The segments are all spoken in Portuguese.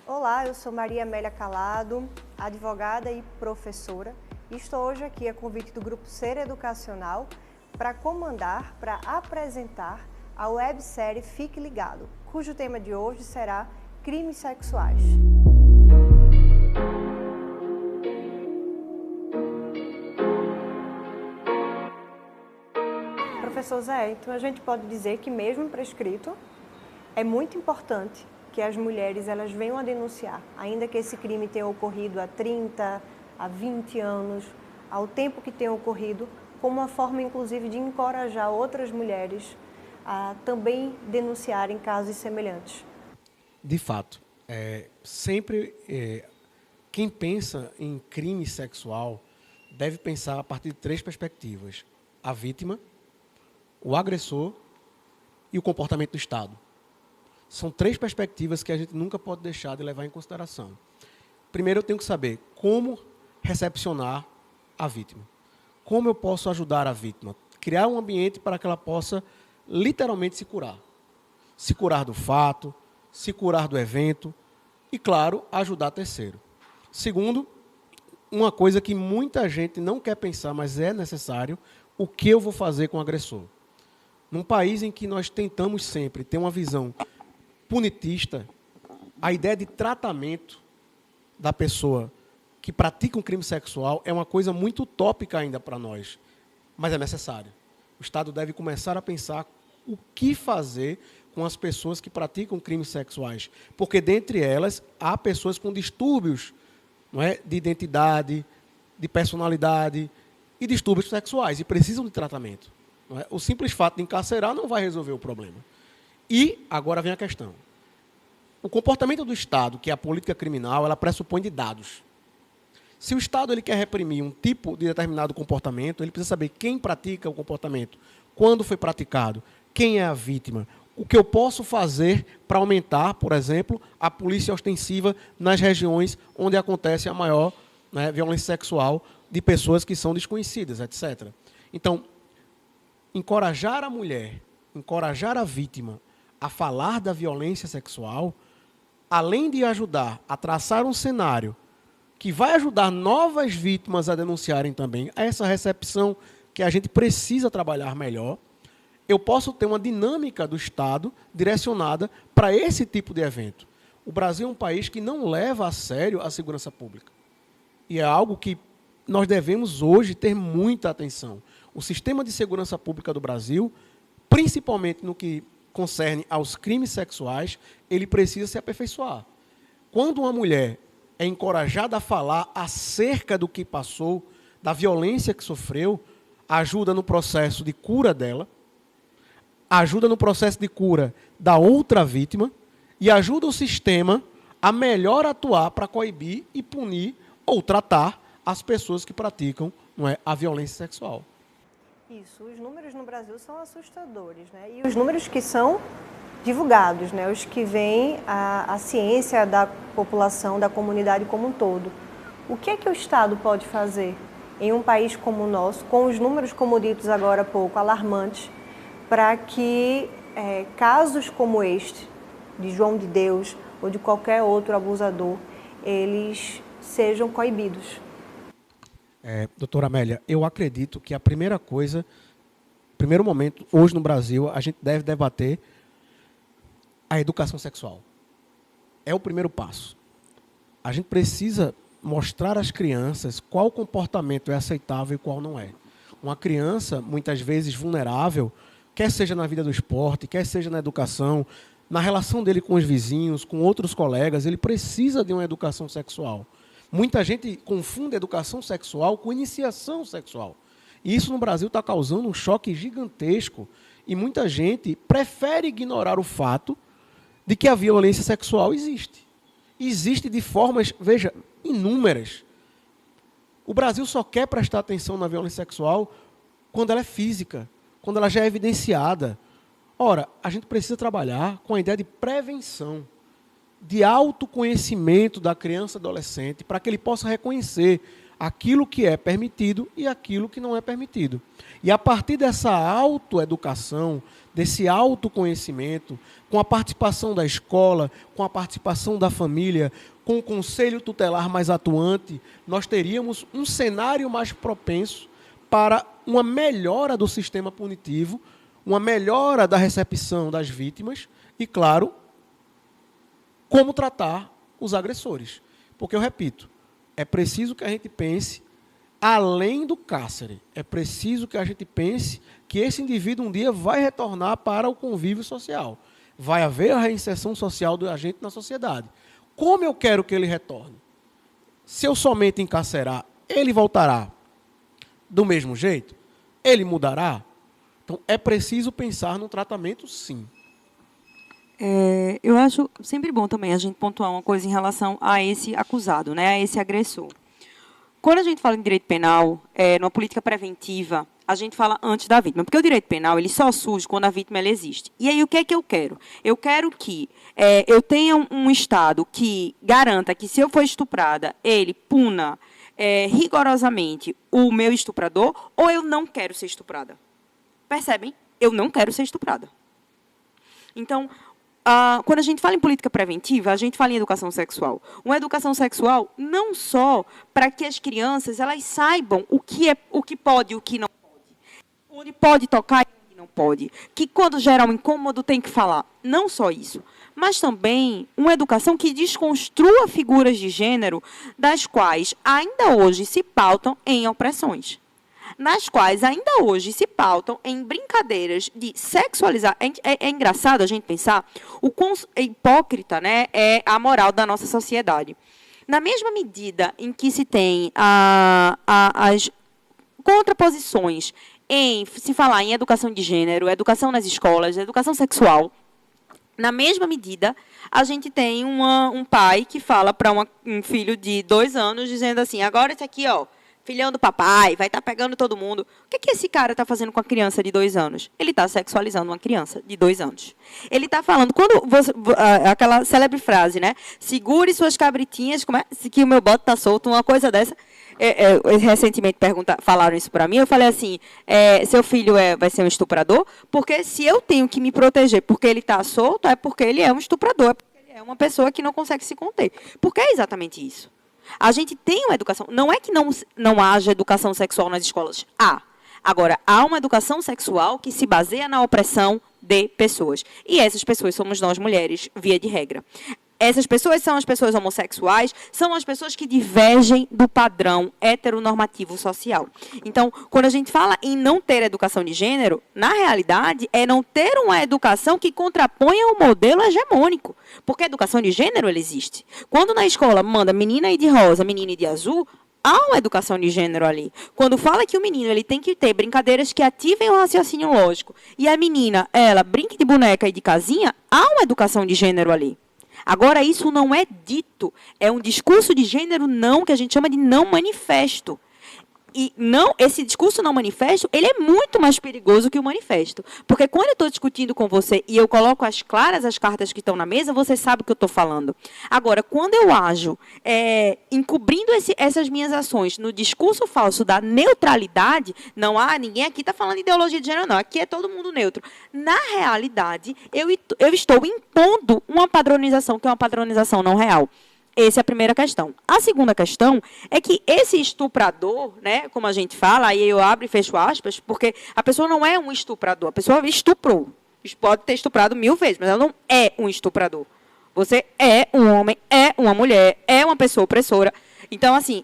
Olá, eu sou Maria Amélia Calado, advogada e professora, e estou hoje aqui a convite do Grupo Ser Educacional para apresentar a websérie Fique Ligado, cujo tema de hoje será crimes sexuais. Professor Zé, então a gente pode dizer que mesmo prescrito, é muito importante que as mulheres elas venham a denunciar, ainda que esse crime tenha ocorrido há 30, há 20 anos, ao tempo que tenha ocorrido, como uma forma, inclusive, de encorajar outras mulheres a também denunciarem casos semelhantes. De fato, quem pensa em crime sexual deve pensar a partir de 3 perspectivas: a vítima, o agressor e o comportamento do Estado. São 3 perspectivas que a gente nunca pode deixar de levar em consideração. Primeiro, eu tenho que saber como recepcionar a vítima. Como eu posso ajudar a vítima? Criar um ambiente para que ela possa literalmente se curar. Se curar do fato, se curar do evento e, claro, ajudar terceiro. Segundo, uma coisa que muita gente não quer pensar, mas é necessário: o que eu vou fazer com o agressor? Num país em que nós tentamos sempre ter uma visão punitista, a ideia de tratamento da pessoa que pratica um crime sexual é uma coisa muito utópica ainda para nós, mas é necessário. O Estado deve começar a pensar o que fazer com as pessoas que praticam crimes sexuais, porque dentre elas há pessoas com distúrbios, não é, de identidade, de personalidade e distúrbios sexuais e precisam de tratamento. Não é? O simples fato de encarcerar não vai resolver o problema. E agora vem a questão. O comportamento do Estado, que é a política criminal, ela pressupõe de dados. Se o Estado ele quer reprimir um tipo de determinado comportamento, ele precisa saber quem pratica o comportamento, quando foi praticado, quem é a vítima, o que eu posso fazer para aumentar, por exemplo, a polícia ostensiva nas regiões onde acontece a maior, né, violência sexual de pessoas que são desconhecidas, etc. Então, encorajar a mulher, encorajar a vítima a falar da violência sexual, além de ajudar a traçar um cenário que vai ajudar novas vítimas a denunciarem também, a essa recepção que a gente precisa trabalhar melhor, eu posso ter uma dinâmica do Estado direcionada para esse tipo de evento. O Brasil é um país que não leva a sério a segurança pública. E é algo que nós devemos hoje ter muita atenção. O sistema de segurança pública do Brasil, principalmente no que concerne aos crimes sexuais, ele precisa se aperfeiçoar. Quando uma mulher é encorajada a falar acerca do que passou, da violência que sofreu, ajuda no processo de cura dela, ajuda no processo de cura da outra vítima e ajuda o sistema a melhor atuar para coibir e punir ou tratar as pessoas que praticam, não é, a violência sexual. Isso, os números no Brasil são assustadores, né? E os números que são divulgados, né? Os que vêm a ciência da população, da comunidade como um todo. O que é que o Estado pode fazer em um país como o nosso, com os números, como ditos agora há pouco, alarmantes, para que casos como este, de João de Deus ou de qualquer outro abusador, eles sejam coibidos? Doutora Amélia, eu acredito que a primeira coisa, primeiro momento, hoje no Brasil, a gente deve debater a educação sexual. É o primeiro passo. A gente precisa mostrar às crianças qual comportamento é aceitável e qual não é. Uma criança, muitas vezes vulnerável, quer seja na vida do esporte, quer seja na educação, na relação dele com os vizinhos, com outros colegas, ele precisa de uma educação sexual. Muita gente confunde educação sexual com iniciação sexual. E isso no Brasil está causando um choque gigantesco. E muita gente prefere ignorar o fato de que a violência sexual existe. Existe de formas, veja, inúmeras. O Brasil só quer prestar atenção na violência sexual quando ela é física, quando ela já é evidenciada. Ora, a gente precisa trabalhar com a ideia de prevenção, de autoconhecimento da criança e adolescente, para que ele possa reconhecer aquilo que é permitido e aquilo que não é permitido. E a partir dessa autoeducação, desse autoconhecimento, com a participação da escola, com a participação da família, com o conselho tutelar mais atuante, nós teríamos um cenário mais propenso para uma melhora do sistema punitivo, uma melhora da recepção das vítimas e, claro, como tratar os agressores. Porque, eu repito, é preciso que a gente pense além do cárcere. É preciso que a gente pense que esse indivíduo um dia vai retornar para o convívio social. Vai haver a reinserção social do agente na sociedade. Como eu quero que ele retorne? Se eu somente encarcerar, ele voltará do mesmo jeito? Ele mudará? Então, é preciso pensar no tratamento, sim. Eu acho sempre bom também a gente pontuar uma coisa em relação a esse acusado, né, a esse agressor. Quando a gente fala em direito penal, numa política preventiva, a gente fala antes da vítima, porque o direito penal ele só surge quando a vítima ela existe. E aí o que é que eu quero? Eu quero que eu tenha um Estado que garanta que, se eu for estuprada, ele puna rigorosamente o meu estuprador, ou eu não quero ser estuprada. Percebem? Eu não quero ser estuprada. Então, quando a gente fala em política preventiva, a gente fala em educação sexual. Uma educação sexual não só para que as crianças elas saibam o que pode e o que não pode. Onde pode tocar e onde não pode. Que quando gera um incômodo tem que falar. Não só isso, mas também uma educação que desconstrua figuras de gênero das quais ainda hoje se pautam em opressões. Nas quais ainda hoje se pautam em brincadeiras de sexualizar. É engraçado a gente pensar o quão hipócrita, né, é a moral da nossa sociedade. Na mesma medida em que se tem as contraposições em se falar em educação de gênero, educação nas escolas, educação sexual, na mesma medida, a gente tem um pai que fala para um filho de 2 anos, dizendo assim, agora esse aqui, ó, filhão do papai, vai estar pegando todo mundo. O que esse cara está fazendo com a criança de 2 anos? Ele está sexualizando uma criança de 2 anos. Ele está falando, aquela célebre frase, né? Segure suas cabritinhas, que o meu bote está solto, uma coisa dessa. Recentemente falaram isso para mim, eu falei assim, seu filho vai ser um estuprador? Porque se eu tenho que me proteger porque ele está solto, é porque ele é um estuprador, é porque ele é uma pessoa que não consegue se conter. Porque é exatamente isso. A gente tem uma educação, não é que não haja educação sexual nas escolas, há. Agora, há uma educação sexual que se baseia na opressão de pessoas. E essas pessoas somos nós, mulheres, via de regra. Essas pessoas são as pessoas homossexuais, são as pessoas que divergem do padrão heteronormativo social. Então, quando a gente fala em não ter educação de gênero, na realidade, é não ter uma educação que contraponha o modelo hegemônico. Porque a educação de gênero, ela existe. Quando na escola manda menina ir de rosa, menina ir de azul, há uma educação de gênero ali. Quando fala que o menino ele tem que ter brincadeiras que ativem o raciocínio lógico, e a menina, ela brinque de boneca e de casinha, há uma educação de gênero ali. Agora, isso não é dito. É um discurso de gênero não, que a gente chama de não manifesto. E esse discurso não manifesto, ele é muito mais perigoso que o manifesto. Porque quando eu estou discutindo com você e eu coloco às claras as cartas que estão na mesa, você sabe o que eu estou falando. Agora, quando eu ajo encobrindo essas minhas ações no discurso falso da neutralidade, não há, ninguém aqui está falando de ideologia de gênero, não. Aqui é todo mundo neutro. Na realidade, eu estou impondo uma padronização que é uma padronização não real. Essa é a primeira questão. A segunda questão é que esse estuprador, né, como a gente fala, aí eu abro e fecho aspas, porque a pessoa não é um estuprador, a pessoa estuprou. Pode ter estuprado 1000 vezes, mas ela não é um estuprador. Você é um homem, é uma mulher, é uma pessoa opressora. Então, assim,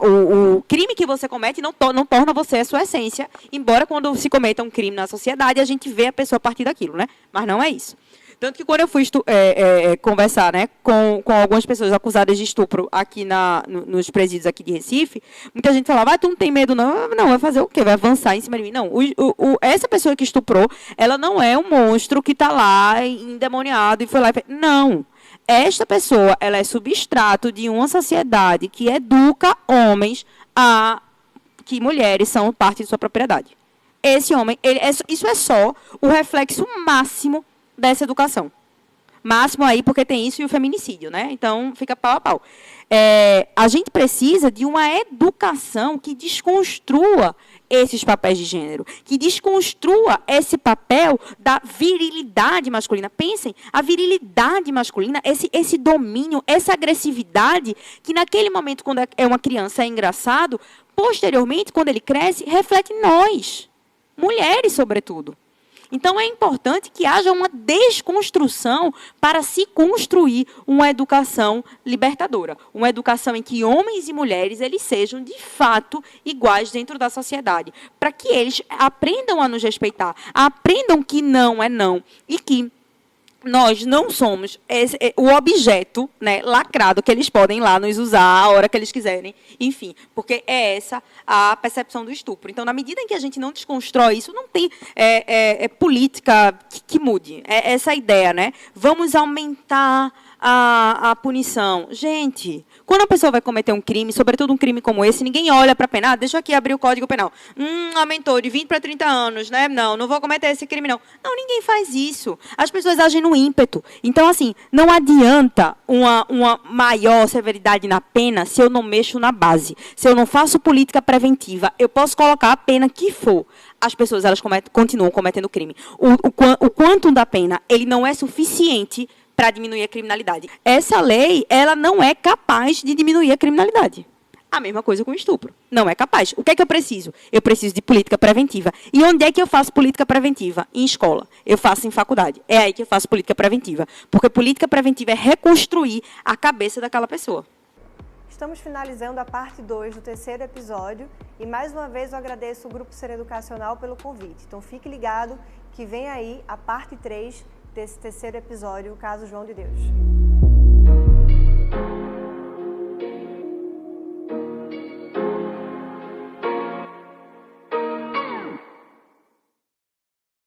o crime que você comete não torna você a sua essência, embora quando se cometa um crime na sociedade, a gente vê a pessoa a partir daquilo, né? Mas não é isso. Tanto que quando eu fui conversar, né, com algumas pessoas acusadas de estupro aqui nos presídios aqui de Recife, muita gente falava, tu não tem medo não? Não, vai fazer o quê? Vai avançar em cima de mim? Não, essa pessoa que estuprou, ela não é um monstro que está lá endemoniado e foi lá e fez. Não. Esta pessoa, ela é substrato de uma sociedade que educa homens a que mulheres são parte de sua propriedade. Esse homem, isso é só o reflexo máximo dessa educação. máximo aí, porque tem isso e o feminicídio, né? Então, fica pau a pau. A gente precisa de uma educação que desconstrua esses papéis de gênero, que desconstrua esse papel da virilidade masculina. Pensem, a virilidade masculina, esse domínio, essa agressividade, que naquele momento, quando é uma criança, é engraçado, posteriormente, quando ele cresce, reflete em nós, mulheres, sobretudo. Então, é importante que haja uma desconstrução para se construir uma educação libertadora. Uma educação em que homens e mulheres eles sejam, de fato, iguais dentro da sociedade. Para que eles aprendam a nos respeitar, aprendam que não é não. E que nós não somos o objeto, né, lacrado que eles podem lá nos usar a hora que eles quiserem, enfim, porque é essa a percepção do estupro. Então, na medida em que a gente não desconstrói isso, não tem política que mude. É essa ideia, né? Vamos aumentar a punição. Gente, quando a pessoa vai cometer um crime, sobretudo um crime como esse, ninguém olha para a pena. Deixa eu aqui abrir o Código Penal. Aumentou de 20 para 30 anos, né? Não vou cometer esse crime, não. Não, ninguém faz isso. As pessoas agem no ímpeto. Então, assim, não adianta uma maior severidade na pena se eu não mexo na base. Se eu não faço política preventiva, eu posso colocar a pena que for. As pessoas elas continuam cometendo crime. O quantum da pena ele não é suficiente para diminuir a criminalidade. Essa lei, ela não é capaz de diminuir a criminalidade. A mesma coisa com o estupro. Não é capaz. O que é que eu preciso? Eu preciso de política preventiva. E onde é que eu faço política preventiva? Em escola. Eu faço em faculdade. É aí que eu faço política preventiva. Porque política preventiva é reconstruir a cabeça daquela pessoa. Estamos finalizando a parte 2 do terceiro episódio e, mais uma vez, eu agradeço o Grupo Ser Educacional pelo convite. Então, fique ligado que vem aí a parte 3 desse terceiro episódio, o caso João de Deus.